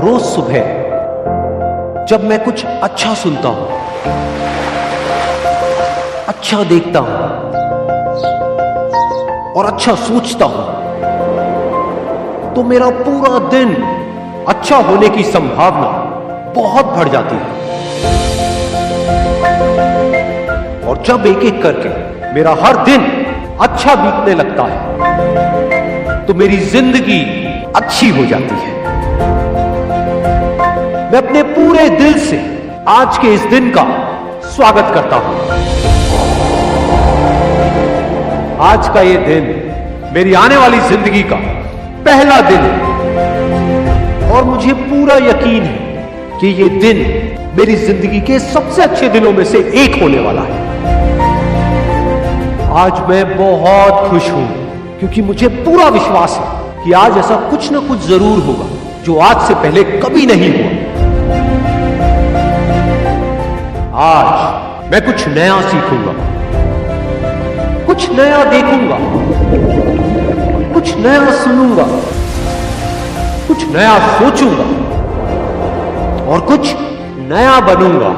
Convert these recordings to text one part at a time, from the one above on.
रोज सुबह जब मैं कुछ अच्छा सुनता हूं, अच्छा देखता हूं और अच्छा सोचता हूं, तो मेरा पूरा दिन अच्छा होने की संभावना बहुत बढ़ जाती है। और जब एक एक करके मेरा हर दिन अच्छा बीतने लगता है, तो मेरी जिंदगी अच्छी हो जाती है। मैं अपने पूरे दिल से आज के इस दिन का स्वागत करता हूं। आज का ये दिन मेरी आने वाली जिंदगी का पहला दिन है और मुझे पूरा यकीन है कि ये दिन मेरी जिंदगी के सबसे अच्छे दिनों में से एक होने वाला है। आज मैं बहुत खुश हूं क्योंकि मुझे पूरा विश्वास है कि आज ऐसा कुछ ना कुछ जरूर होगा जो आज से पहले कभी नहीं हुआ। आज मैं कुछ नया सीखूंगा, कुछ नया देखूंगा, कुछ नया सुनूंगा, कुछ नया सोचूंगा और कुछ नया बनूंगा।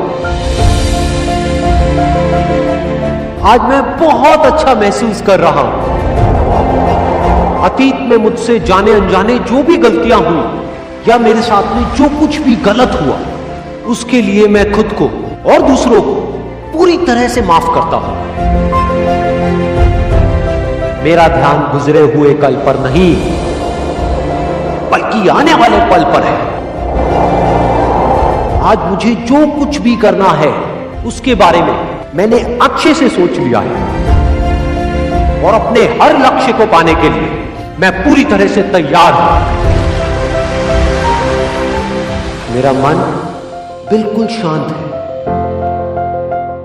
आज मैं बहुत अच्छा महसूस कर रहा हूं। अतीत में मुझसे जाने अनजाने जो भी गलतियां हुई या मेरे साथ में जो कुछ भी गलत हुआ, उसके लिए मैं खुद को और दूसरों को पूरी तरह से माफ करता हूं। मेरा ध्यान गुजरे हुए कल पर नहीं, बल्कि आने वाले पल पर है। आज मुझे जो कुछ भी करना है उसके बारे में मैंने अच्छे से सोच लिया है और अपने हर लक्ष्य को पाने के लिए मैं पूरी तरह से तैयार हूं। मेरा मन बिल्कुल शांत है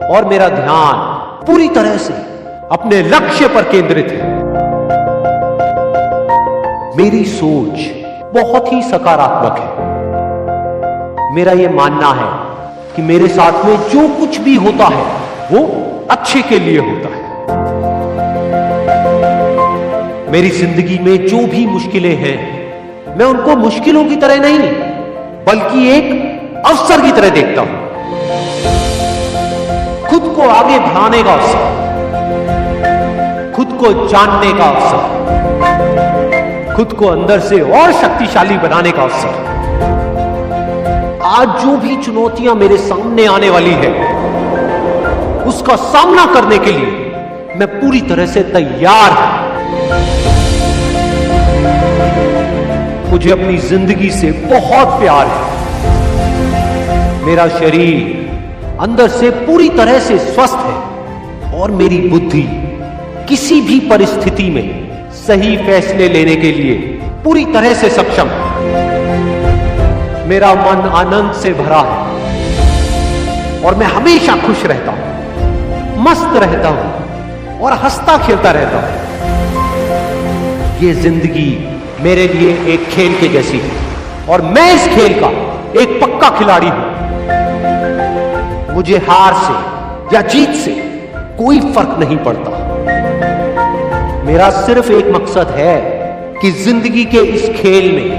और मेरा ध्यान पूरी तरह से अपने लक्ष्य पर केंद्रित है। मेरी सोच बहुत ही सकारात्मक है। मेरा यह मानना है कि मेरे साथ में जो कुछ भी होता है वो अच्छे के लिए होता है। मेरी जिंदगी में जो भी मुश्किलें हैं, मैं उनको मुश्किलों की तरह नहीं बल्कि एक अवसर की तरह देखता हूं। खुद को आगे बढ़ाने का अवसर, खुद को जानने का अवसर, खुद को अंदर से और शक्तिशाली बनाने का अवसर। आज जो भी चुनौतियां मेरे सामने आने वाली है, उसका सामना करने के लिए मैं पूरी तरह से तैयार हूं। मुझे अपनी जिंदगी से बहुत प्यार है। मेरा शरीर अंदर से पूरी तरह से स्वस्थ है और मेरी बुद्धि किसी भी परिस्थिति में सही फैसले लेने के लिए पूरी तरह से सक्षम है। मेरा मन आनंद से भरा है और मैं हमेशा खुश रहता हूं, मस्त रहता हूं और हंसता खेलता रहता हूं। ये जिंदगी मेरे लिए एक खेल के जैसी है और मैं इस खेल का एक पक्का खिलाड़ी हूं। मुझे हार से या जीत से कोई फर्क नहीं पड़ता। मेरा सिर्फ एक मकसद है कि जिंदगी के इस खेल में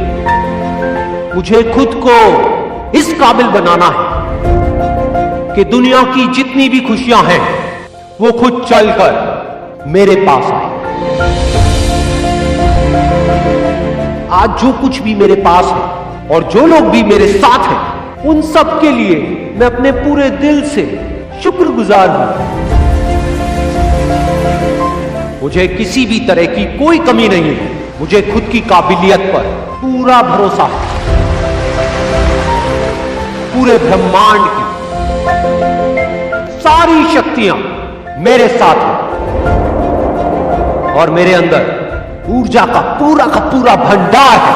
मुझे खुद को इस काबिल बनाना है कि दुनिया की जितनी भी खुशियां हैं वो खुद चलकर मेरे पास आए। आज जो कुछ भी मेरे पास है और जो लोग भी मेरे साथ हैं, उन सब के लिए मैं अपने पूरे दिल से शुक्रगुजार हूं। मुझे किसी भी तरह की कोई कमी नहीं है। मुझे खुद की काबिलियत पर पूरा भरोसा है। पूरे ब्रह्मांड की सारी शक्तियां मेरे साथ हैं और मेरे अंदर ऊर्जा का पूरा भंडार है।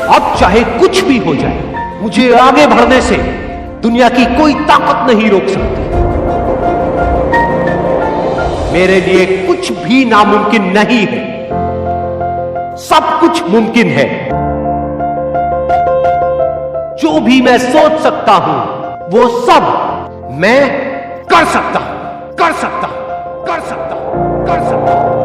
अब चाहे कुछ भी हो जाए, मुझे आगे बढ़ने से दुनिया की कोई ताकत नहीं रोक सकती। मेरे लिए कुछ भी नामुमकिन नहीं है, सब कुछ मुमकिन है। जो भी मैं सोच सकता हूं वो सब मैं कर सकता हूं, कर सकता हूं, कर सकता हूं, कर सकता हूं।